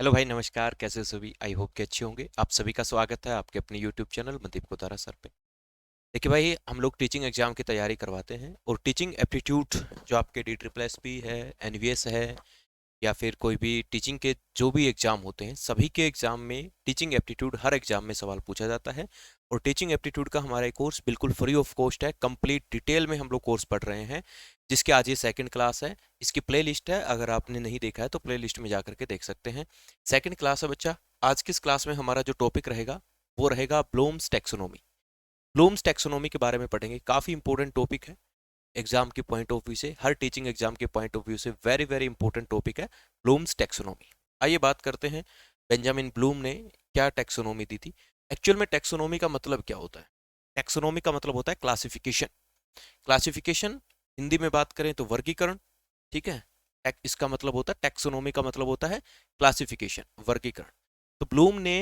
Hello भाई, नमस्कार। कैसे हो सभी? आई होप कि अच्छे होंगे। आप सभी का स्वागत है आपके अपने यूट्यूब चैनल मनदीप कोतारा सर पे। देखिए भाई, हम लोग टीचिंग एग्जाम की तैयारी करवाते हैं और टीचिंग एप्टीट्यूड जो आपके DSSS है, NVS है, या फिर कोई भी टीचिंग के जो भी एग्जाम होते हैं, सभी के एग्जाम में टीचिंग एप्टीट्यूड हर एग्जाम में सवाल पूछा जाता है। और टीचिंग एप्टीट्यूड का हमारा एक कोर्स बिल्कुल फ्री ऑफ कॉस्ट है। कंप्लीट डिटेल में हम लोग कोर्स पढ़ रहे हैं, जिसके आज ये सेकंड क्लास है। इसकी प्ले लिस्ट है, अगर आपने नहीं देखा है तो प्ले लिस्ट में जा करके देख सकते हैं। सेकंड क्लास है बच्चा। आज किस क्लास में हमारा जो टॉपिक रहेगा वो रहेगा ब्लूम्स टैक्सोनॉमी। ब्लूम्स टैक्सोनॉमी के बारे में पढ़ेंगे। काफ़ी इंपॉर्टेंट टॉपिक है एग्जाम के पॉइंट ऑफ व्यू से, हर टीचिंग एग्जाम के पॉइंट ऑफ व्यू से वेरी वेरी इंपॉर्टेंट टॉपिक है ब्लूम्स टैक्सोनॉमी। आइए बात करते हैं बेंजामिन ब्लूम ने क्या टैक्सोनॉमी दी थी। एक्चुअल में टैक्सोनॉमी का मतलब क्या होता है? टैक्सोनॉमी का मतलब होता है क्लासिफिकेशन। क्लासिफिकेशन हिंदी में बात करें तो वर्गीकरण, ठीक है। इसका मतलब होता है, टैक्सोनॉमी का मतलब होता है क्लासिफिकेशन, वर्गीकरण। तो ब्लूम ने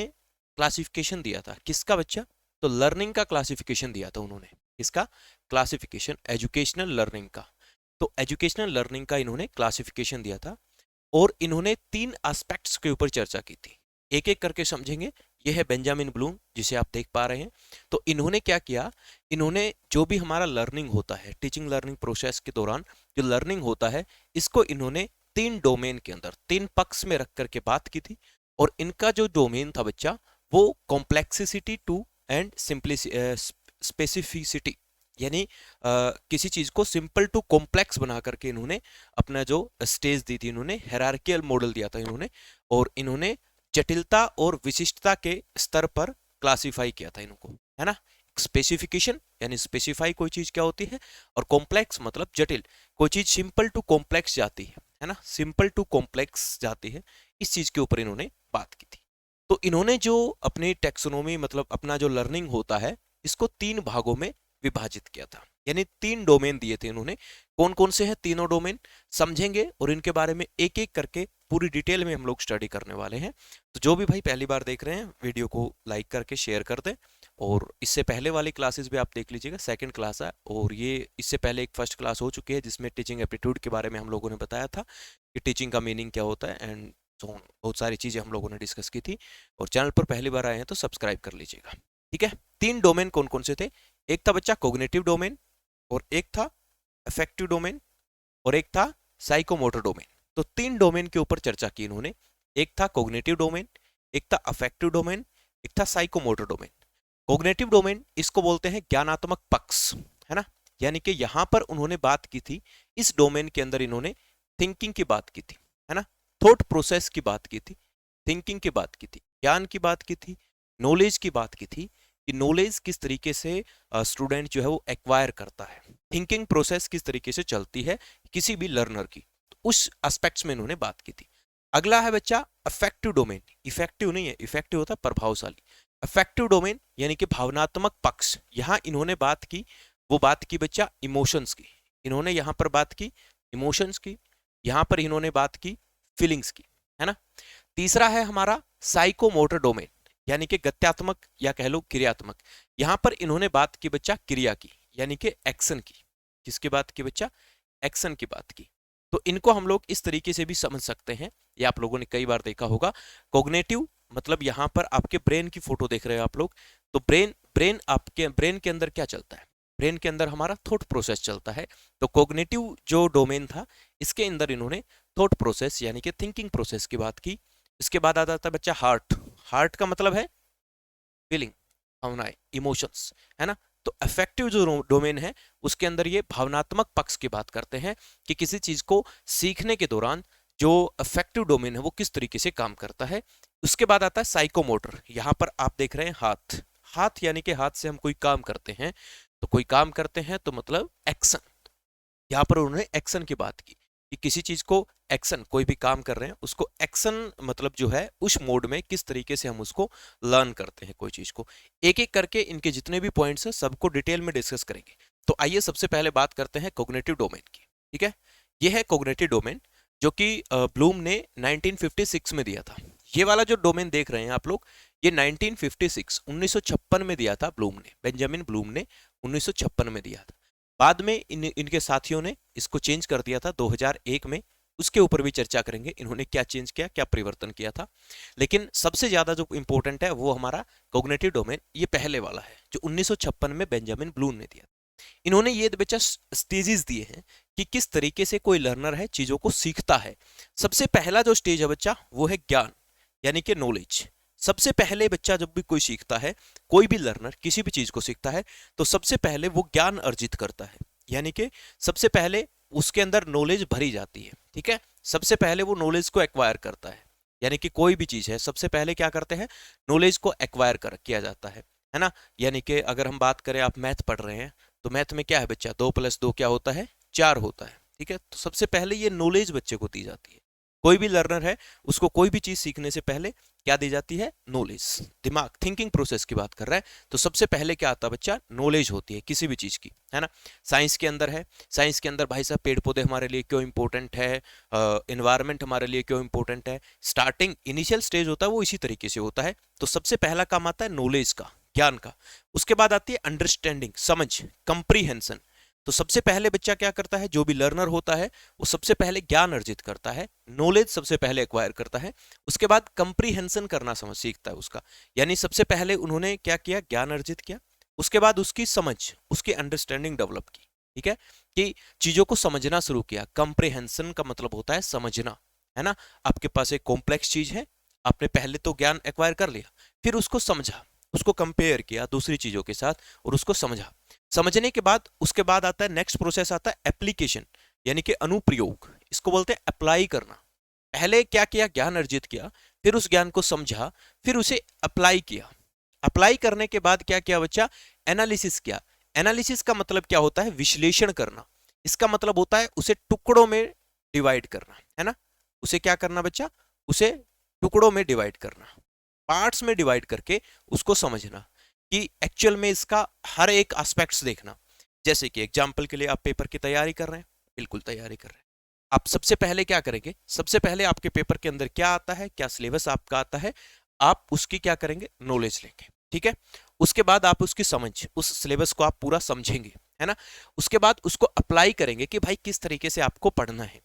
क्लासिफिकेशन दिया था किसका बच्चा? तो लर्निंग का क्लासिफिकेशन दिया था उन्होंने। इसका क्लासिफिकेशन एजुकेशनल लर्निंग का। तो एजुकेशनल लर्निंग का इन्होंने क्लासिफिकेशन दिया था और इन्होंने तीन एस्पेक्ट्स के ऊपर चर्चा की थी। एक एक करके समझेंगे। यह है बेंजामिन ब्लूम, जिसे आप देख पा रहे हैं। तो इन्होंने क्या किया, इन्होंने जो भी हमारा लर्निंग होता है टीचिंग लर्निंग प्रोसेस के दौरान, जो लर्निंग होता है, इसको इन्होंने तीन डोमेन के अंदर, तीन पक्ष में रख करके बात की थी। और इनका जो डोमेन था बच्चा, वो कॉम्प्लेक्सिसिटी टू एंड स्पेसिफिसिटी, यानी किसी चीज को सिंपल टू कॉम्प्लेक्स बना करके इन्होंने अपना जो स्टेज दी थी, इन्होंने हायरार्कियल मॉडल दिया था इन्होंने। और इन्होंने जटिलता और विशिष्टता के स्तर पर क्लासिफाई किया था इनको, है ना। स्पेसिफिकेशन यानी स्पेसिफाई कोई चीज क्या होती है, और कॉम्प्लेक्स मतलब जटिल। कोई चीज सिंपल टू कॉम्प्लेक्स जाती है ना, सिंपल टू कॉम्प्लेक्स जाती है। इस चीज के ऊपर इन्होंने बात की थी। तो इन्होंने जो अपनी टेक्सोनोमी मतलब अपना जो लर्निंग होता है, इसको तीन भागों में विभाजित किया था, यानी तीन डोमेन दिए थे इन्होंने। कौन कौन से हैं तीनों डोमेन, समझेंगे और इनके बारे में एक एक करके पूरी डिटेल में हम लोग स्टडी करने वाले हैं। तो जो भी भाई पहली बार देख रहे हैं, वीडियो को लाइक करके शेयर कर दें। और इससे पहले वाली क्लासेस भी आप देख लीजिएगा, सेकंड क्लास है। और ये इससे पहले एक फर्स्ट क्लास हो चुकी है, जिसमें टीचिंग एप्टीट्यूड के बारे में हम लोगों ने बताया था कि टीचिंग का मीनिंग क्या होता है, एंड बहुत सारी चीज़ें हम लोगों ने डिस्कस की थी। और चैनल पर पहली बार आए हैं तो सब्सक्राइब कर लीजिएगा, ठीक है। तीन डोमेन कौन कौन से थे? एक था बच्चा कोग्निटिव डोमेन, और एक था अफेक्टिव डोमेन, और एक था साइकोमोटर डोमेन। तो तीन डोमेन के ऊपर चर्चा की इन्होंने। एक था कोग्निटिव डोमेन, एक था अफेक्टिव डोमेन, एक था साइकोमोटर डोमेन। कोग्निटिव डोमेन इसको बोलते हैं ज्ञानात्मक पक्ष, है ना। यानी कि यहां पर उन्होंने बात की थी, इस डोमेन के अंदर इन्होंने थिंकिंग की बात की थी, है ना। थॉट प्रोसेस की बात की थी, थिंकिंग की बात की थी, ज्ञान की बात की थी, नॉलेज की बात की थी कि नॉलेज किस तरीके से स्टूडेंट जो है वो एक्वायर करता है, थिंकिंग प्रोसेस किस तरीके से चलती है किसी भी लर्नर की। तो उस एस्पेक्ट्स में इन्होंने बात की थी। अगला है बच्चा अफेक्टिव डोमेन। इफेक्टिव नहीं है, इफेक्टिव होता है प्रभावशाली। अफेक्टिव डोमेन यानी कि भावनात्मक पक्ष। यहां इन्होंने बात की, वो बात की बच्चा इमोशंस की। इन्होंने यहां पर बात की इमोशंस की, यहां पर इन्होंने बात की फीलिंग्स की, है ना। तीसरा है हमारा साइकोमोटर डोमेन, यानी कि गत्यात्मक या कह लो क्रियात्मक। यहां पर इन्होंने बात की बच्चा क्रिया की, यानी कि एक्शन की। किसकी बात की बच्चा? एक्शन की बात की। तो इनको हम लोग इस तरीके से भी समझ सकते हैं, ये आप लोगों ने कई बार देखा होगा। कोग्नेटिव मतलब यहां पर आपके ब्रेन की फोटो देख रहे हो आप लोग। तो ब्रेन ब्रेन आपके ब्रेन के अंदर क्या चलता है? ब्रेन के अंदर हमारा थॉट प्रोसेस चलता है। तो कोग्नेटिव जो डोमेन था, इसके अंदर इन्होंने थॉट प्रोसेस यानी कि थिंकिंग प्रोसेस की बात की। इसके बाद आ जाता है बच्चा हार्ट। हार्ट का मतलब है फीलिंग, भावनाएं, इमोशंस, है ना। तो अफेक्टिव जो डोमेन है, उसके अंदर ये भावनात्मक पक्ष की बात करते हैं कि किसी चीज को सीखने के दौरान जो अफेक्टिव डोमेन है वो किस तरीके से काम करता है। उसके बाद आता है साइकोमोटर। यहां पर आप देख रहे हैं हाथ। हाथ यानी कि हाथ से हम कोई काम करते हैं, तो कोई काम करते हैं तो मतलब एक्शन। यहाँ पर उन्होंने एक्शन की बात की कि किसी चीज को एक्शन, कोई भी काम कर रहे हैं उसको एक्शन मतलब जो है उस मोड में किस तरीके से हम उसको लर्न करते हैं कोई चीज को। एक एक करके इनके जितने भी पॉइंट्स हैं सबको डिटेल में डिस्कस करेंगे। तो आइए सबसे पहले बात करते हैं कोग्निटिव डोमेन की, ठीक है। ये है कोग्निटिव डोमेन, जो कि ब्लूम ने 1956 में दिया था। ये वाला जो डोमेन देख रहे हैं आप लोग, ये 1956 1956 में दिया था ब्लूम ने, बेंजामिन ब्लूम ने 1956 में दिया था। बाद में इनके साथियों ने इसको चेंज कर दिया था 2001 में। उसके ऊपर भी चर्चा करेंगे, इन्होंने क्या चेंज किया, क्या परिवर्तन किया था। लेकिन सबसे ज्यादा जो इंपॉर्टेंट है वो हमारा कॉग्निटिव डोमेन, ये पहले वाला है जो 1956 में बेंजामिन ब्लूम ने दिया। इन्होंने ये बच्चा स्टेजेस दिए हैं कि किस तरीके से कोई लर्नर है चीजों को सीखता है। सबसे पहला जो स्टेज है बच्चा वो है ज्ञान, यानी कि नॉलेज। सबसे पहले बच्चा जब भी कोई सीखता है, कोई भी लर्नर किसी भी चीज को सीखता है, तो सबसे पहले वो ज्ञान अर्जित करता है, यानी कि सबसे पहले उसके अंदर नॉलेज भरी जाती है। ठीक है, सबसे पहले वो नॉलेज को एक्वायर करता है, यानी कि कोई भी चीज है सबसे पहले क्या करते हैं, नॉलेज को एक्वायर किया जाता है ना। यानी कि अगर हम बात करें, आप मैथ पढ़ रहे हैं तो मैथ में क्या है बच्चा, 2+2 क्या होता है, 4 होता है। ठीक है, तो सबसे पहले ये नॉलेज बच्चे को दी जाती है। कोई भी लर्नर है उसको कोई भी चीज सीखने से पहले क्या दी जाती है, नॉलेज। दिमाग, थिंकिंग प्रोसेस की बात कर रहा है, तो सबसे पहले क्या आता है बच्चा, नॉलेज होती है किसी भी चीज की, है ना। साइंस के अंदर है, साइंस के अंदर भाई साहब पेड़ पौधे हमारे लिए क्यों इंपॉर्टेंट है, एनवायरमेंट हमारे लिए क्यों इंपॉर्टेंट है, स्टार्टिंग इनिशियल स्टेज होता है वो इसी तरीके से होता है। तो सबसे पहला काम आता है नॉलेज का, ज्ञान का। उसके बाद आती है अंडरस्टैंडिंग, समझ, कंप्रीहेंशन। तो सबसे पहले बच्चा क्या करता है, जो भी लर्नर होता है वो सबसे पहले ज्ञान अर्जित करता है, नॉलेज सबसे पहले एक्वायर करता है। उसके बाद कंप्रीहेंशन करना समझ सीखता है उसका, यानी सबसे पहले उन्होंने क्या किया, ज्ञान अर्जित किया। उसके बाद उसकी समझ, उसकी अंडरस्टैंडिंग डेवलप की। ठीक है, कि चीजों को समझना शुरू किया। कंप्रीहेंशन का मतलब होता है समझना, है ना। आपके पास एक कॉम्प्लेक्स चीज है, आपने पहले तो ज्ञान एक्वायर कर लिया, फिर उसको समझा, उसको कंपेयर किया दूसरी चीजों के साथ और उसको समझा। समझने के बाद उसके बाद आता है नेक्स्ट प्रोसेस, आता है एप्लीकेशन, यानी कि अनुप्रयोग। इसको बोलते हैं अप्लाई करना। पहले क्या किया, ज्ञान अर्जित किया, फिर उस ज्ञान को समझा, फिर उसे अप्लाई किया। अप्लाई करने के बाद क्या किया बच्चा, एनालिसिस किया। एनालिसिस का मतलब क्या होता है, विश्लेषण करना। इसका मतलब होता है उसे टुकड़ों में डिवाइड करना, है ना। उसे क्या करना बच्चा, उसे टुकड़ों में डिवाइड करना, पार्ट्स में डिवाइड करके उसको समझना कि एक्चुअल में इसका हर एक एस्पेक्ट्स देखना। जैसे कि एग्जांपल के लिए आप पेपर की तैयारी कर रहे हैं, बिल्कुल तैयारी कर रहे हैं, आप सबसे पहले क्या करेंगे, सबसे पहले आपके पेपर के अंदर क्या आता है, क्या सिलेबस आपका आता है, आप उसकी क्या करेंगे, नॉलेज लेंगे। ठीक है, उसके बाद आप उसकी समझ, उस सिलेबस को आप पूरा समझेंगे, है ना। उसके बाद उसको अप्लाई करेंगे कि भाई किस तरीके से आपको पढ़ना है।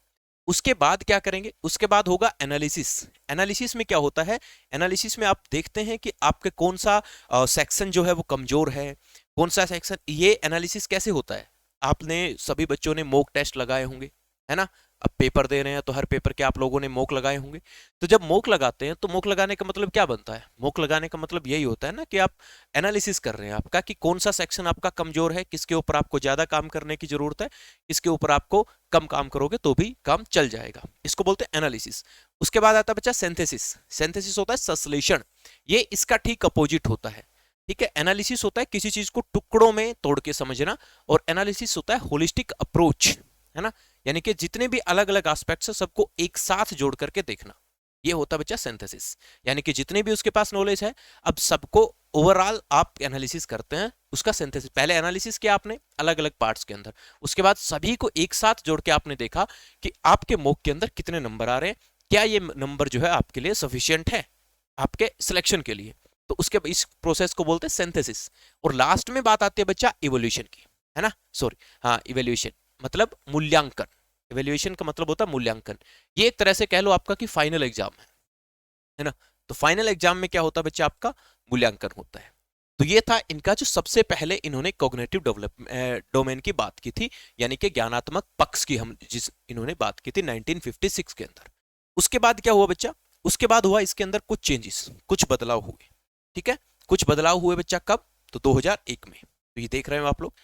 उसके बाद क्या करेंगे, उसके बाद होगा एनालिसिस। एनालिसिस में क्या होता है, एनालिसिस में आप देखते हैं कि आपके कौन सा सेक्शन जो है वो कमजोर है, कौन सा सेक्शन। ये एनालिसिस कैसे होता है, आपने सभी बच्चों ने मॉक टेस्ट लगाए होंगे, है ना। अब पेपर दे रहे हैं तो हर पेपर के आप लोगों ने मॉक लगाए होंगे। तो जब मॉक लगाते हैं तो मॉक लगाने का मतलब क्या बनता है, मॉक लगाने का मतलब यही होता है ना कि आप एनालिसिस कर रहे हैं आपका, कि कौन सा सेक्शन आपका कमजोर है, किसके ऊपर आपको ज्यादा काम करने की जरूरत है, किसके ऊपर आपको कम काम करोगे तो भी काम चल जाएगा। इसको बोलते हैं एनालिसिस। उसके बाद आता है बच्चा सिंथेसिस। सिंथेसिस होता है संश्लेषण, ये इसका ठीक अपोजिट होता है। ठीक है, एनालिसिस होता है किसी चीज को टुकड़ों में तोड़ के समझना, और एनालिसिस होता है होलिस्टिक अप्रोच, है ना। यानी कि जितने भी अलग अलग एस्पेक्ट्स है सबको एक साथ जोड़ करके देखना, ये होता है बच्चा सिंथेसिस। यानी कि जितने भी उसके पास नॉलेज है, अब सबको ओवरऑल आप एनालिसिस करते हैं, उसका सिंथेसिस। पहले एनालिसिस किया आपने अलग अलग पार्ट्स के अंदर, उसके बाद सभी को एक साथ जोड़ के आपने देखा कि आपके मॉक के अंदर कितने नंबर आ रहे हैं, क्या ये नंबर जो है आपके लिए सफिशिएंट है आपके सिलेक्शन के लिए। तो उसके इस प्रोसेस को बोलते हैं सिंथेसिस। और लास्ट में बात आती है बच्चा इवोल्यूशन की, है ना, सॉरी, हाँ, इवोल्यूशन मतलब मूल्यांकन। इवैल्यूएशन का मतलब होता है मूल्यांकन। ये एक तरह से कह लो आपका कि फाइनल एग्जाम है ना। तो फाइनल एग्जाम में क्या होता है बच्चा, आपका मूल्यांकन होता है। तो ये था इनका जो सबसे पहले इन्होंने कॉग्निटिव डेवलपमेंट डोमेन की बात की थी, यानी कि ज्ञानात्मक पक्ष की हम जिस इन्होंने बात की थी 1956 के अंदर। उसके बाद क्या हुआ बच्चा, उसके बाद हुआ इसके अंदर कुछ चेंजेस, कुछ बदलाव हुए। ठीक है, कुछ बदलाव हुए बच्चा कब, तो 2001 में। तो ये देख रहे हो आप लोग,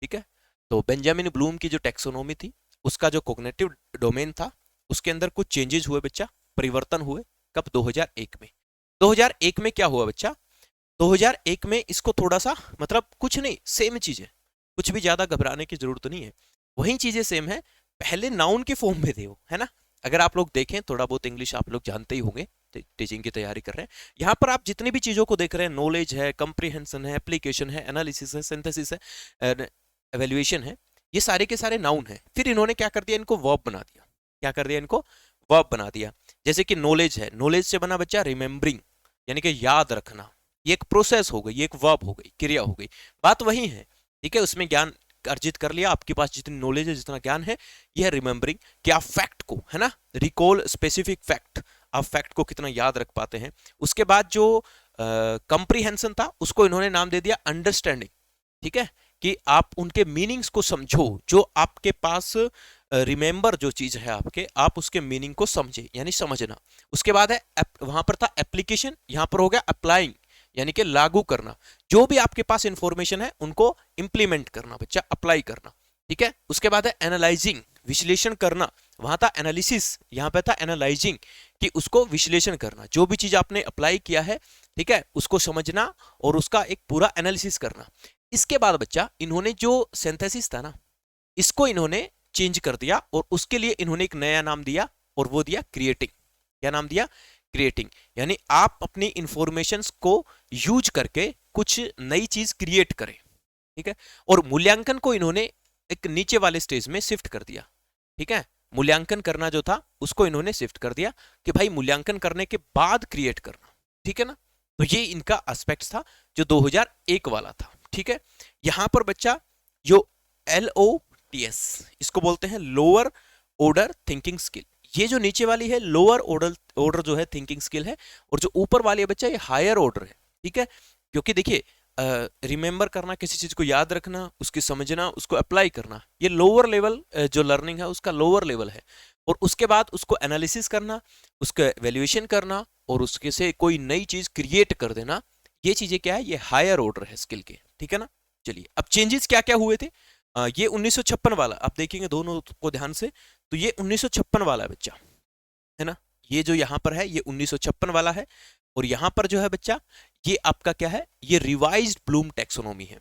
ठीक है। तो बेंजामिन ब्लूम की जो टैक्सोनॉमी थी, उसका जो कॉग्निटिव डोमेन था, उसके अंदर कुछ चेंजेस हुए बच्चा, परिवर्तन हुए। कब, 2001 में। 2001 में क्या हुआ बच्चा, 2001 में इसको थोड़ा सा, मतलब कुछ नहीं, सेम चीज है, कुछ भी ज्यादा घबराने की जरूरत नहीं है, वही चीजें सेम है। पहले नाउन के फॉर्म में थे वो, है ना। अगर आप लोग देखें, थोड़ा बहुत इंग्लिश आप लोग जानते ही होंगे, टीचिंग की तैयारी कर रहे हैं, यहाँ पर आप जितनी भी चीजों को देख रहे हैं, नॉलेज है, कंप्रीहेंशन है, एप्लीकेशन है, एनालिसिस है, सिंथेसिस है, एवेल्युएशन है, ये सारे के सारे नाउन है। फिर इन्होंने क्या कर दिया, इनको वर्ब बना दिया। क्या कर दिया, इनको वर्ब बना दिया। जैसे कि नॉलेज है, नॉलेज से बना बच्चा रिमेम्बरिंग, यानी कि याद रखना। ये एक प्रोसेस हो गई, ये एक वर्ब हो गई, क्रिया हो गई, बात वही है। ठीक है, उसमें ज्ञान अर्जित कर लिया, आपके पास जितनी नॉलेज है, जितना ज्ञान है, यह है रिमेंबरिंग, कि आप फैक्ट को, है ना, रिकॉल स्पेसिफिक फैक्ट, आप फैक्ट को कितना याद रख पाते हैं। उसके बाद जो कंप्रीहेंशन था उसको इन्होंने नाम दे दिया अंडरस्टैंडिंग, ठीक है, कि आप उनके मीनिंग्स को समझो, जो आपके पास रिमेंबर जो चीज है आपके, आप उसके मीनिंग को समझे, यानी समझना। उसके बाद है वहां पर था एप्लीकेशन, यहां पर हो गया अप्लाइंग, यानी कि लागू करना, जो भी आपके पास इंफॉर्मेशन है उनको इंप्लीमेंट करना बच्चा, अप्लाई करना, ठीक है। उसके बाद है एनालाइजिंग, विश्लेषण करना, वहां था एनालिसिस, यहां पे था एनालाइजिंग, कि उसको विश्लेषण करना, जो भी चीज आपने अप्लाई किया है, ठीक है, उसको समझना और उसका एक पूरा एनालिसिस करना। इसके बाद बच्चा इन्होंने जो सिंथेसिस था ना, इसको इन्होंने चेंज कर दिया और उसके लिए इन्होंने एक नया नाम दिया, और वो दिया क्रिएटिंग। क्या नाम दिया? क्रिएटिंग। यानी आप अपनी इंफॉर्मेशंस को यूज करके कुछ नई चीज क्रिएट करें, ठीक है। और मूल्यांकन को इन्होंने एक नीचे वाले स्टेज में शिफ्ट कर दिया, ठीक है। मूल्यांकन करना जो था उसको इन्होंने शिफ्ट कर दिया कि भाई मूल्यांकन करने के बाद क्रिएट करना, ठीक है ना। तो ये इनका एस्पेक्ट था जो 2001 वाला था, ठीक है। यहां पर बच्चा जो LOTS, इसको बोलते हैं लोअर ऑर्डर थिंकिंग स्किल। ये जो नीचे वाली है लोअर ऑर्डर जो है थिंकिंग स्किल है, और जो ऊपर वाली है बच्चा ये हायर ऑर्डर है, ठीक है। क्योंकि देखिए रिमेंबर करना, किसी चीज को याद रखना, उसकी समझना, उसको अप्लाई करना, ये लोअर लेवल जो लर्निंग है उसका लोअर लेवल है। और उसके बाद उसको एनालिसिस करना, उसका वैल्यूएशन करना, और उसके से कोई नई चीज क्रिएट कर देना, ये चीजें क्या है, ये हायर ऑर्डर है स्किल के, ठीक है ना। चलिए अब चेंजेस क्या क्या हुए थे। ये 1956 वाला, आप देखेंगे दोनों को ध्यान से, तो ये 1956 वाला है बच्चा, है ना। ये जो यहाँ पर है ये 1956 वाला है, और यहाँ पर जो है बच्चा ये आपका क्या है, ये रिवाइज्ड ब्लूम टैक्सोनॉमी है।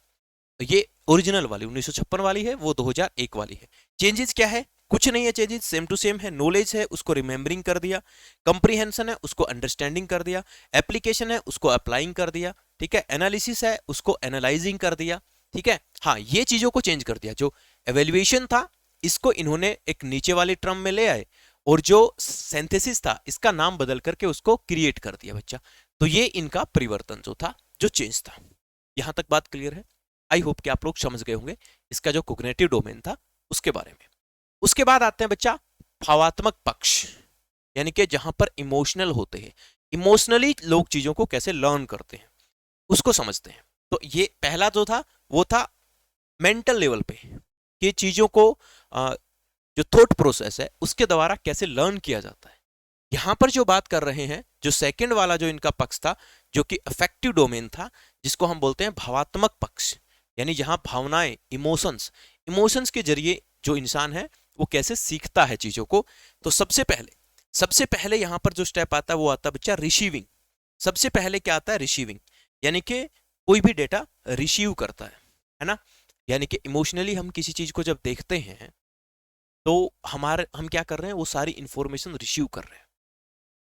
तो ये ओरिजिनल वाली 1956 वाली है, वो 2001 वाली है। चेंजेस क्या है? कुछ नहीं है चेंजेस, सेम टू सेम है। नॉलेज है उसको रिमेंबरिंग कर दिया, कंप्रीहेंशन है उसको अंडरस्टैंडिंग कर दिया, एप्लीकेशन है उसको अप्लाइंग कर दिया, ठीक है। एनालिसिस है उसको एनालाइजिंग कर दिया, ठीक है। हाँ, ये चीजों को चेंज कर दिया। जो एवेल्युएशन था इसको इन्होंने एक नीचे वाली टर्म में ले आए, और जो सिंथेसिस था इसका नाम बदल करके उसको क्रिएट कर दिया बच्चा। तो ये इनका परिवर्तन जो था, जो चेंज था। यहां तक बात क्लियर है? आई होप कि आप लोग समझ गए होंगे इसका जो कोग्निटिव डोमेन था उसके बारे में। उसके बाद आते हैं बच्चा भावात्मक पक्ष, यानी कि जहां पर इमोशनल होते हैं, इमोशनली लोग चीजों को कैसे लर्न करते हैं उसको समझते हैं। तो ये पहला जो था वो था मेंटल लेवल पे, कि चीजों को जो थॉट प्रोसेस है उसके द्वारा कैसे लर्न किया जाता है। यहां पर जो बात कर रहे हैं, जो सेकंड वाला जो इनका पक्ष था, जो कि अफेक्टिव डोमेन था, जिसको हम बोलते हैं भावात्मक पक्ष, यानी जहां भावनाएं, इमोशंस के जरिए जो इंसान है वो कैसे सीखता है चीजों को। तो सबसे पहले यहां पर जो स्टेप आता है वो आता है बच्चा रिसीविंग। सबसे पहले क्या आता है? रिसीविंग, यानी कि कोई भी डेटा रिसीव करता है ना। यानी कि इमोशनली हम किसी चीज को जब देखते हैं तो हम क्या कर रहे हैं, वो सारी इंफॉर्मेशन रिसीव कर रहे हैं।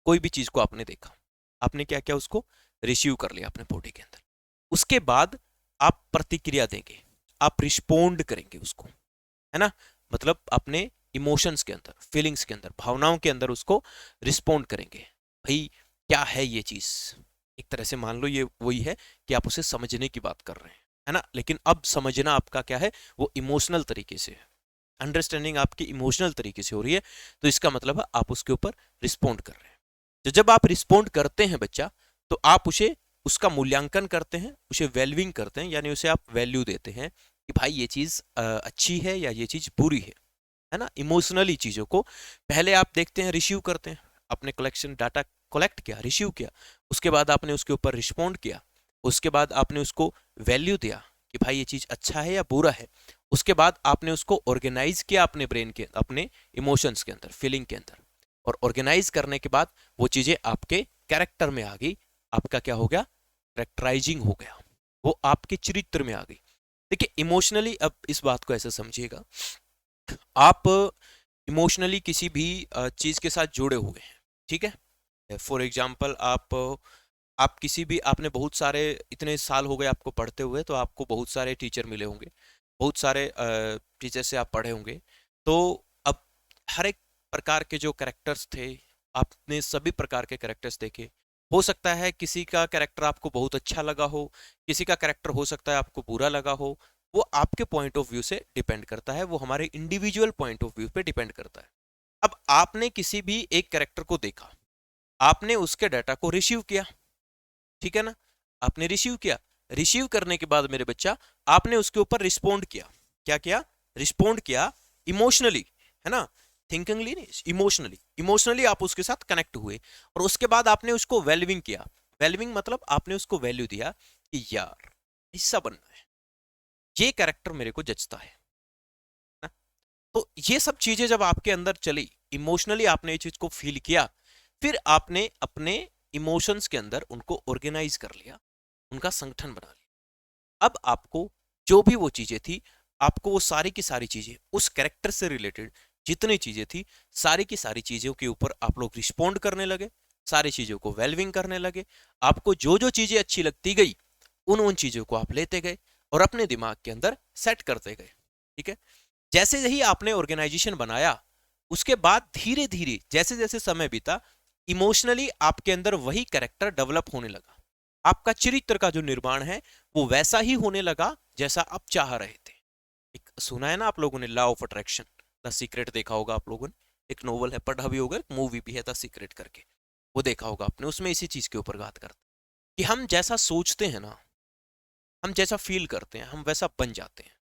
कोई भी चीज को आपने देखा, आपने क्या किया, उसको रिसीव कर लिया अपने बॉडी के अंदर। उसके बाद आप प्रतिक्रिया देंगे, आप रिस्पोंड करेंगे उसको, है ना। मतलब अपने इमोशंस के अंदर, फीलिंग्स के अंदर, भावनाओं के अंदर उसको रिस्पोंड करेंगे। भाई क्या है ये चीज, एक तरह से मान लो ये वही है कि आप उसे समझने की बात कर रहे हैं, है ना। लेकिन अब समझना आपका क्या है, वो इमोशनल तरीके से है। अंडरस्टैंडिंग आपकी इमोशनल तरीके से हो रही है, तो इसका मतलब है आप उसके ऊपर रिस्पोंड कर रहे हैं। तो जब आप रिस्पोंड करते हैं बच्चा, तो आप उसे उसका मूल्यांकन करते हैं, उसे वैल्यूइंग करते हैं, यानी उसे आप वैल्यू देते हैं कि भाई ये चीज अच्छी है या ये चीज बुरी है ना। इमोशनली चीजों को पहले आप देखते हैं, रिसीव करते हैं, अपने कलेक्शन डाटा कलेक्ट किया, रिसीव किया, उसके बाद आपने उसके ऊपर रिस्पोंड किया, उसके बाद आपने उसको वैल्यू दिया कि भाई ये चीज अच्छा है या बुरा है। उसके बाद आपने उसको ऑर्गेनाइज किया अपने ब्रेन के, अपने इमोशंस के अंदर, फीलिंग के अंदर, और ऑर्गेनाइज करने के बाद वो चीजें आपके कैरेक्टर में आ गई। आपका क्या हो गया? कैरेक्टराइजिंग हो गया, वो आपके चरित्र में आ गई। देखिए इमोशनली, अब इस बात को ऐसे समझिएगा, आप इमोशनली किसी भी चीज के साथ जुड़े हुए हैं, ठीक है। फॉर एग्जाम्पल आप किसी भी, आपने बहुत सारे, इतने साल हो गए आपको पढ़ते हुए, तो आपको बहुत सारे टीचर मिले होंगे, बहुत सारे टीचर से आप पढ़े होंगे। तो अब हर एक प्रकार के जो कैरेक्टर्स थे, आपने सभी प्रकार के कैरेक्टर्स देखे। हो सकता है किसी का कैरेक्टर आपको बहुत अच्छा लगा हो, किसी का कैरेक्टर हो सकता है आपको बुरा लगा हो, वो आपके पॉइंट ऑफ व्यू से डिपेंड करता है, वो हमारे इंडिविजुअल पॉइंट ऑफ व्यू पे डिपेंड करता है। अब आपने किसी भी एक कैरेक्टर को देखा, आपने उसके डाटा को रिसीव किया, ठीक है ना, आपने रिसीव किया, रिसीव करने के बाद मेरे बच्चा आपने उसके ऊपर रिस्पोंड किया, क्या किया, रिस्पोंड किया इमोशनली, है ना, थिंकिंगली नहीं, इमोशनली, इमोशनली आप उसके साथ कनेक्ट हुए, और उसके बाद आपने उसको वैल्यूइंग किया, वैल्यूइंग मतलब आपने उसको वैल्यू दिया कि यार ऐसा बनना है, ये कैरेक्टर मेरे को जचता है ना? तो ये सब चीजें जब आपके अंदर चली, इमोशनली आपने ये चीज को फील किया, फिर आपने अपने इमोशंस के अंदर उनको ऑर्गेनाइज कर लिया, उनका संगठन बना लिया। अब आपको जो भी वो चीजें थी, आपको वो सारी की सारी चीजें उस कैरेक्टर से रिलेटेड जितनी चीजें थी, सारी की सारी चीजों के ऊपर आप लोग रिस्पोंड करने लगे, सारी चीजों को वैल्यूइंग करने लगे। आपको जो जो चीजें अच्छी लगती गई, उन उन चीजों को आप लेते गए और अपने दिमाग के अंदर सेट करते गए, ठीक है। जैसे ही आपने ऑर्गेनाइजेशन बनाया, उसके बाद धीरे धीरे जैसे जैसे समय बीता, इमोशनली आपके अंदर वही कैरेक्टर डेवलप होने लगा। आपका चरित्र का जो निर्माण है वो वैसा ही होने लगा जैसा आप चाह रहे थे। एक सुना है ना आप लोगों ने, law of attraction, the secret देखा होगा आप लोगों ने, एक नोवेल है, पढ़ा भी होगा, मूवी भी है द सीक्रेट करके, वो देखा होगा आपने, उसमें इसी चीज के ऊपर बात करते हैं कि हम जैसा सोचते हैं ना, हम जैसा फील करते हैं, हम वैसा बन जाते हैं।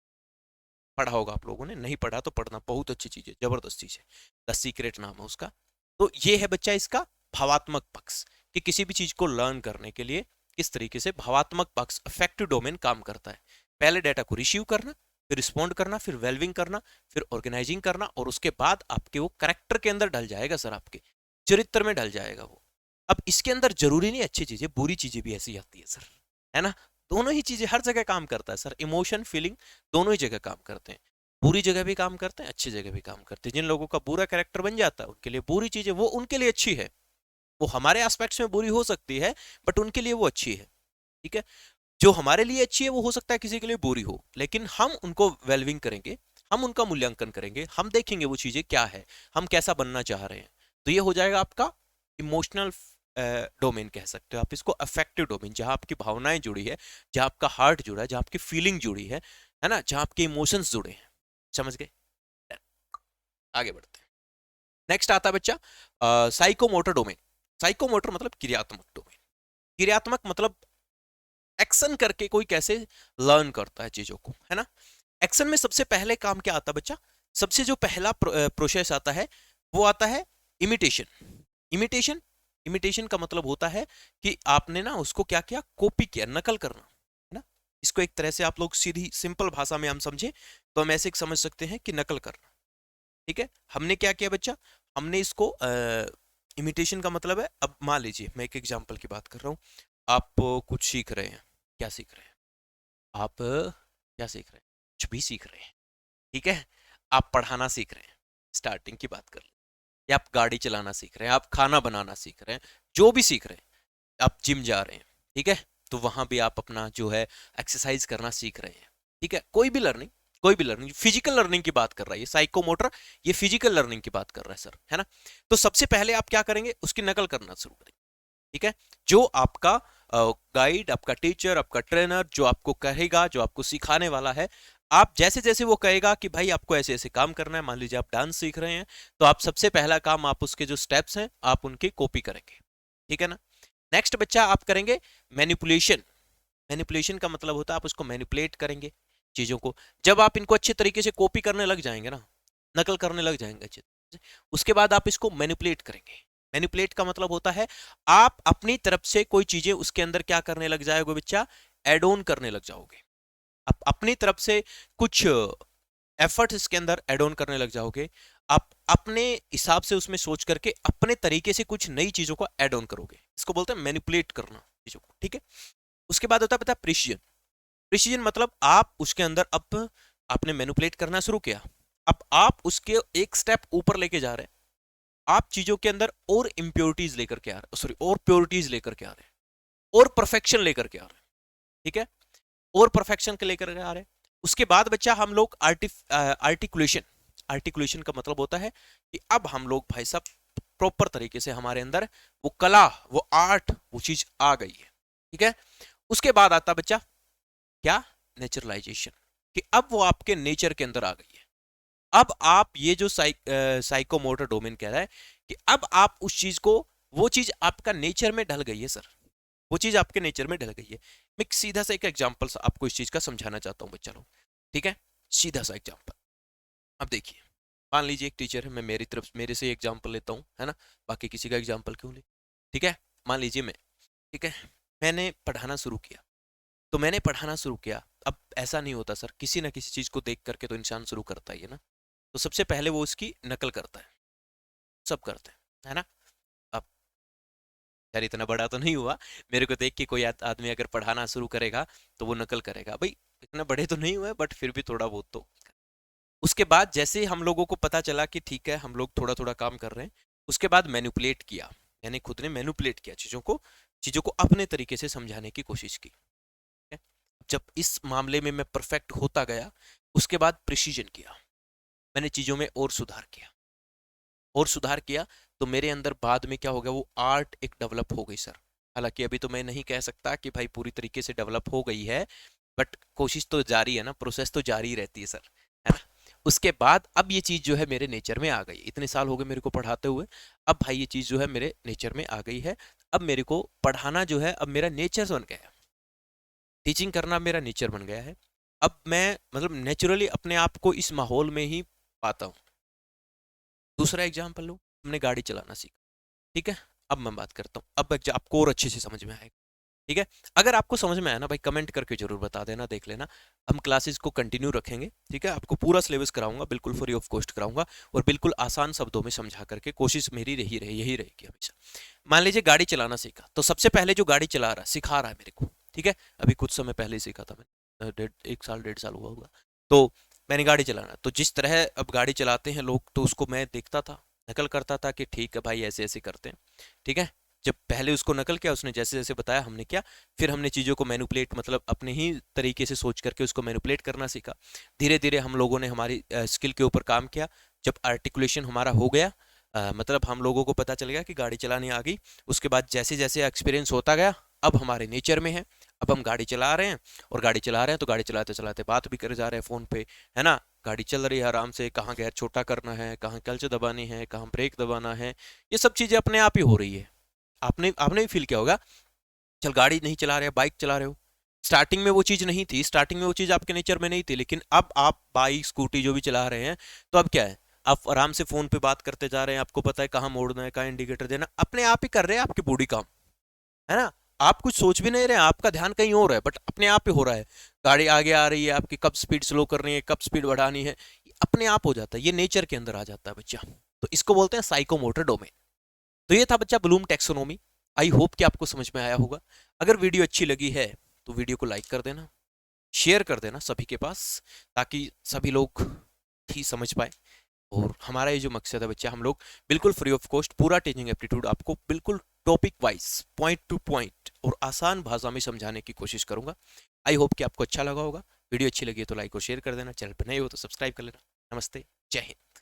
पढ़ा होगा आप लोगों ने, नहीं पढ़ा तो पढ़ना, बहुत अच्छी चीज है, जबरदस्त चीज है, द सीक्रेट नाम है उसका। तो ये है बच्चा इसका भावात्मक पक्ष, कि किसी भी चीज को लर्न करने के लिए किस तरीके से भावात्मक पक्ष, अफेक्टिव डोमेन काम करता है। पहले डाटा को रिसीव करना, फिर रिस्पॉन्ड करना, फिर वेल्विंग करना, फिर ऑर्गेनाइजिंग करना, और उसके बाद आपके वो करेक्टर के अंदर ढल जाएगा सर, आपके चरित्र में ढल जाएगा वो। अब इसके अंदर जरूरी नहीं अच्छी चीजें, बुरी चीजें भी ऐसी आती है सर, है ना। दोनों ही चीजें हर जगह काम करता है सर, इमोशन फीलिंग दोनों ही जगह काम करते हैं, बुरी जगह भी काम करते हैं, अच्छी जगह भी काम करते हैं। जिन लोगों का बुरा कैरेक्टर बन जाता है उनके लिए बुरी चीजें वो उनके लिए अच्छी है, वो हमारे एस्पेक्ट्स में बुरी हो सकती है बट उनके लिए वो अच्छी है, ठीक है। जो हमारे लिए अच्छी है वो हो सकता है किसी के लिए बुरी हो, लेकिन हम उनको वेल्विंग करेंगे, हम उनका मूल्यांकन करेंगे, हम देखेंगे वो चीजें क्या है, हम कैसा बनना चाह रहे हैं। तो ये हो जाएगा आपका इमोशनल डोमेन, कह सकते हो आप इसको, अफेक्टिव डोमेन, जहां आपकी भावनाएं जुड़ी है, जहां आपका हार्ट जुड़ा है, जहां आपकी फीलिंग जुड़ी है ना, जहां आपके इमोशंस जुड़े हैं। समझ गए? आगे बढ़ते हैं। नेक्स्ट आता है बच्चा साइकोमोटर डोमेन। साइकोमोटर मतलब क्रियात्मक डोमेन। क्रियात्मक मतलब एक्शन करके कोई कैसे लर्न करता है चीजों को, है ना। एक्शन में सबसे पहले काम क्या आता है बच्चा, सबसे जो पहला प्रोसेस आता है वो आता है इमिटेशन। इमिटेशन, इमिटेशन का मतलब होता है कि आपने ना उसको क्या किया, कॉपी किया, नकल करना, है ना। इसको एक तरह से आप लोग सीधी सिंपल भाषा में हम समझे तो हम ऐसे समझ सकते हैं कि नकल करना, ठीक है। हमने क्या किया बच्चा, हमने इसको इमिटेशन का मतलब है, अब मान लीजिए मैं एक एग्जांपल की बात कर रहा हूँ, आप कुछ सीख रहे हैं, क्या सीख रहे हैं आप, क्या सीख रहे हैं, कुछ भी सीख रहे हैं, ठीक है। आप पढ़ाना सीख रहे हैं, स्टार्टिंग की बात कर लें, या आप गाड़ी चलाना सीख रहे हैं, आप खाना बनाना सीख रहे हैं, जो भी सीख रहे हैं, आप जिम जा रहे हैं, ठीक है, तो वहां भी आप अपना जो है एक्सरसाइज करना सीख रहे हैं, ठीक है। कोई भी लर्निंग, कोई भी लर्निंग, फिजिकल लर्निंग की बात कर रहा है ये साइकोमोटर, ये फिजिकल लर्निंग की बात कर रहा है सर, है ना। तो सबसे पहले आप क्या करेंगे, उसकी नकल करना शुरू करेंगे, ठीक है। जो आपका गाइड, आपका टीचर, आपका ट्रेनर जो आपको कहेगा, जो आपको सिखाने वाला है, आप जैसे जैसे वो कहेगा कि भाई आपको ऐसे ऐसे काम करना है, मान लीजिए आप डांस सीख रहे हैं, तो आप सबसे पहला काम, आप उसके जो स्टेप्स हैं आप उनकी कॉपी करेंगे, ठीक है ना। नेक्स्ट बच्चा आप करेंगे मैनिपुलेशन। मैनिपुलेशन का मतलब होता है आप उसको मैनिपुलेट करेंगे चीजों को। जब आप इनको अच्छे तरीके से कॉपी करने लग जाएंगे ना, नकल करने लग जाएंगे अच्छे से, उसके बाद आप इसको मैनिपुलेट करेंगे। मैनिपुलेट का मतलब होता है आप अपनी तरफ से कोई चीजें उसके अंदर क्या करने लग जाओगे बच्चा, एड ऑन करने लग जाओगे। आप अपनी तरफ से कुछ एफर्ट इसके अंदर एड ऑन करने लग जाओगे, आप अपने हिसाब से उसमें सोच करके अपने तरीके से कुछ नई चीजों को एड ऑन करोगे, इसको बोलते हैं मैनिपुलेट करना चीजों को, ठीक है। उसके बाद होता है पता है प्रिसीजन। प्रिसीजन मतलब आप उसके अंदर, अब आपने मैनिपुलेट करना शुरू किया, अब आप उसके एक स्टेप ऊपर लेके जा रहे हैं, आप चीजों के अंदर और इंप्योरिटीज लेकर के आ रहे हैं, सॉरी और प्योरिटीज लेकर के आ रहे हैं, और परफेक्शन लेकर के आ रहे हैं, ठीक है, और परफेक्शन के लेकर के आ रहे हैं। उसके बाद बच्चा हम लोग आर्टिकुलेशन। आर्टिकुलेशन का मतलब होता है कि अब हम लोग भाई साहब प्रॉपर तरीके से हमारे अंदर वो कला, वो आर्ट, वो चीज आ गई है, ठीक है। उसके बाद आता बच्चा क्या, नेचुरलाइजेशन। कि अब वो आपके नेचर के अंदर आ गई है। अब आप ये जो साइकोमोटर डोमेन कह रहा है कि अब आप उस चीज को, वो चीज आपका नेचर में ढल गई है सर, वो चीज आपके नेचर में ढल गई है। मैं सीधा सा एक एग्जांपल आपको इस चीज का समझाना चाहता हूँ बच्चा लोग, ठीक है? सीधा सा एग्जांपल। अब देखिए, मान लीजिए एक टीचर है, मैं मेरी तरफ मेरे से एग्जांपल लेता हूँ, है ना, बाकी किसी का एग्जांपल क्यों ले, ठीक है? मान लीजिए मैं, ठीक है, मैंने पढ़ाना शुरू किया, तो मैंने पढ़ाना शुरू किया। अब ऐसा नहीं होता सर, किसी ना किसी चीज को देख करके तो इंसान शुरू करता ही है ना। तो सबसे पहले वो उसकी नकल करता है, सब करते हैं, है ना। अब यार इतना बड़ा तो नहीं हुआ, मेरे को देख के कोई आदमी अगर पढ़ाना शुरू करेगा तो वो नकल करेगा भाई, इतना बड़े तो नहीं हुए बट फिर भी थोड़ा बहुत तो। उसके बाद जैसे हम लोगों को पता चला कि ठीक है हम लोग थोड़ा थोड़ा काम कर रहे हैं, उसके बाद मैनिपुलेट किया, यानी खुद ने मैनिपुलेट किया चीज़ों को अपने तरीके से समझाने की कोशिश की, ठीक है? जब इस मामले में मैं परफेक्ट होता गया, उसके बाद प्रिसीजन किया, मैंने चीज़ों में और सुधार किया, और सुधार किया, तो मेरे अंदर बाद में क्या हो गया, वो आर्ट एक डेवलप हो गई सर। हालांकि अभी तो मैं नहीं कह सकता कि भाई पूरी तरीके से डेवलप हो गई है, बट कोशिश तो जारी है ना, प्रोसेस तो जारी रहती है सर, है ना। उसके बाद अब ये चीज़ जो है मेरे नेचर में आ गई, इतने साल हो गए मेरे को पढ़ाते हुए, अब भाई ये चीज़ जो है मेरे नेचर में आ गई है। अब मेरे को पढ़ाना जो है अब मेरा नेचर बन गया है, टीचिंग करना मेरा नेचर बन गया है। अब मैं मतलब नेचुरली अपने आप को इस माहौल में ही पाता हूँ। दूसरा एग्जाम्पल लो, हमने गाड़ी चलाना सीखा, ठीक है? अब मैं बात करता हूँ, अब आपको और अच्छे से समझ में आएगा, ठीक है? अगर आपको समझ में आया ना भाई, कमेंट करके जरूर बता देना, देख लेना। हम क्लासेस को कंटिन्यू रखेंगे, ठीक है? आपको पूरा सिलेबस कराऊंगा, बिल्कुल फ्री ऑफ कॉस्ट कराऊंगा, और बिल्कुल आसान शब्दों में समझा करके, कोशिश मेरी यही रहेगी हमेशा। मान लीजिए गाड़ी चलाना सीखा, तो सबसे पहले जो गाड़ी चला रहा सिखा रहा है मेरे को, ठीक है, अभी कुछ समय पहले ही सीखा था मैंने, एक साल 1.5 साल हुआ होगा, तो मैंने गाड़ी चलाना, तो जिस तरह अब गाड़ी चलाते हैं लोग, तो उसको मैं देखता था, नकल करता था कि ठीक है भाई ऐसे ऐसे करते हैं, ठीक है। जब पहले उसको नकल किया, उसने जैसे जैसे बताया हमने किया, फिर हमने चीज़ों को मैनिपुलेट, मतलब अपने ही तरीके से सोच करके उसको मैनिपुलेट करना सीखा। धीरे धीरे हम लोगों ने हमारी स्किल के ऊपर काम किया। जब आर्टिकुलेशन हमारा हो गया, मतलब हम लोगों को पता चल गया कि गाड़ी चलानी आ गई, उसके बाद जैसे जैसे एक्सपीरियंस होता गया, अब हमारे नेचर में है, अब हम गाड़ी चला रहे हैं, और गाड़ी चला रहे हैं तो गाड़ी चलाते चलाते बात भी करे जा रहे हैं फ़ोन पे, है ना। गाड़ी चल रही है आराम से, कहाँ गैर छोटा करना है, कहाँ क्लच दबानी है, कहाँ ब्रेक दबाना है, ये सब चीज़ें अपने आप ही हो रही है। आपने आपने भी फील किया होगा, चल गाड़ी नहीं चला रहे, बाइक चला रहे हो, स्टार्टिंग में वो चीज़ नहीं थी, स्टार्टिंग में वो चीज़ आपके नेचर में नहीं थी, लेकिन अब आप बाइक स्कूटी जो भी चला रहे हैं, तो अब क्या है, आप आराम से फ़ोन पे बात करते जा रहे हैं, आपको पता है कहाँ मोड़ना है, कहाँ इंडिकेटर देना, अपने आप ही कर रहे हैं आपकी बॉडी काम, है ना। आप कुछ सोच भी नहीं रहे, आपका ध्यान कहीं और है, बट अपने आप ही हो रहा है। गाड़ी आगे आ रही है आपकी, कब स्पीड स्लो करनी है, कब स्पीड बढ़ानी है, अपने आप हो जाता है, ये नेचर के अंदर आ जाता है बच्चा। तो इसको बोलते हैं साइकोमोटर डोमेन। तो ये था बच्चा ब्लूम टैक्सोनॉमी। आई होप कि आपको समझ में आया होगा। अगर वीडियो अच्छी लगी है तो वीडियो को लाइक कर देना, शेयर कर देना सभी के पास, ताकि सभी लोग ही समझ पाए। और हमारा ये जो मकसद है बच्चा, हम लोग बिल्कुल फ्री ऑफ कॉस्ट पूरा टीचिंग एप्टीट्यूड आपको बिल्कुल topic wise, point two point और आसान भाषा में समझाने की कोशिश करूंगा। आई होप कि आपको अच्छा लगा होगा। वीडियो अच्छी लगी है तो लाइक और शेयर कर देना, चैनल पर नए हो तो सब्सक्राइब कर लेना। नमस्ते, जय हिंद।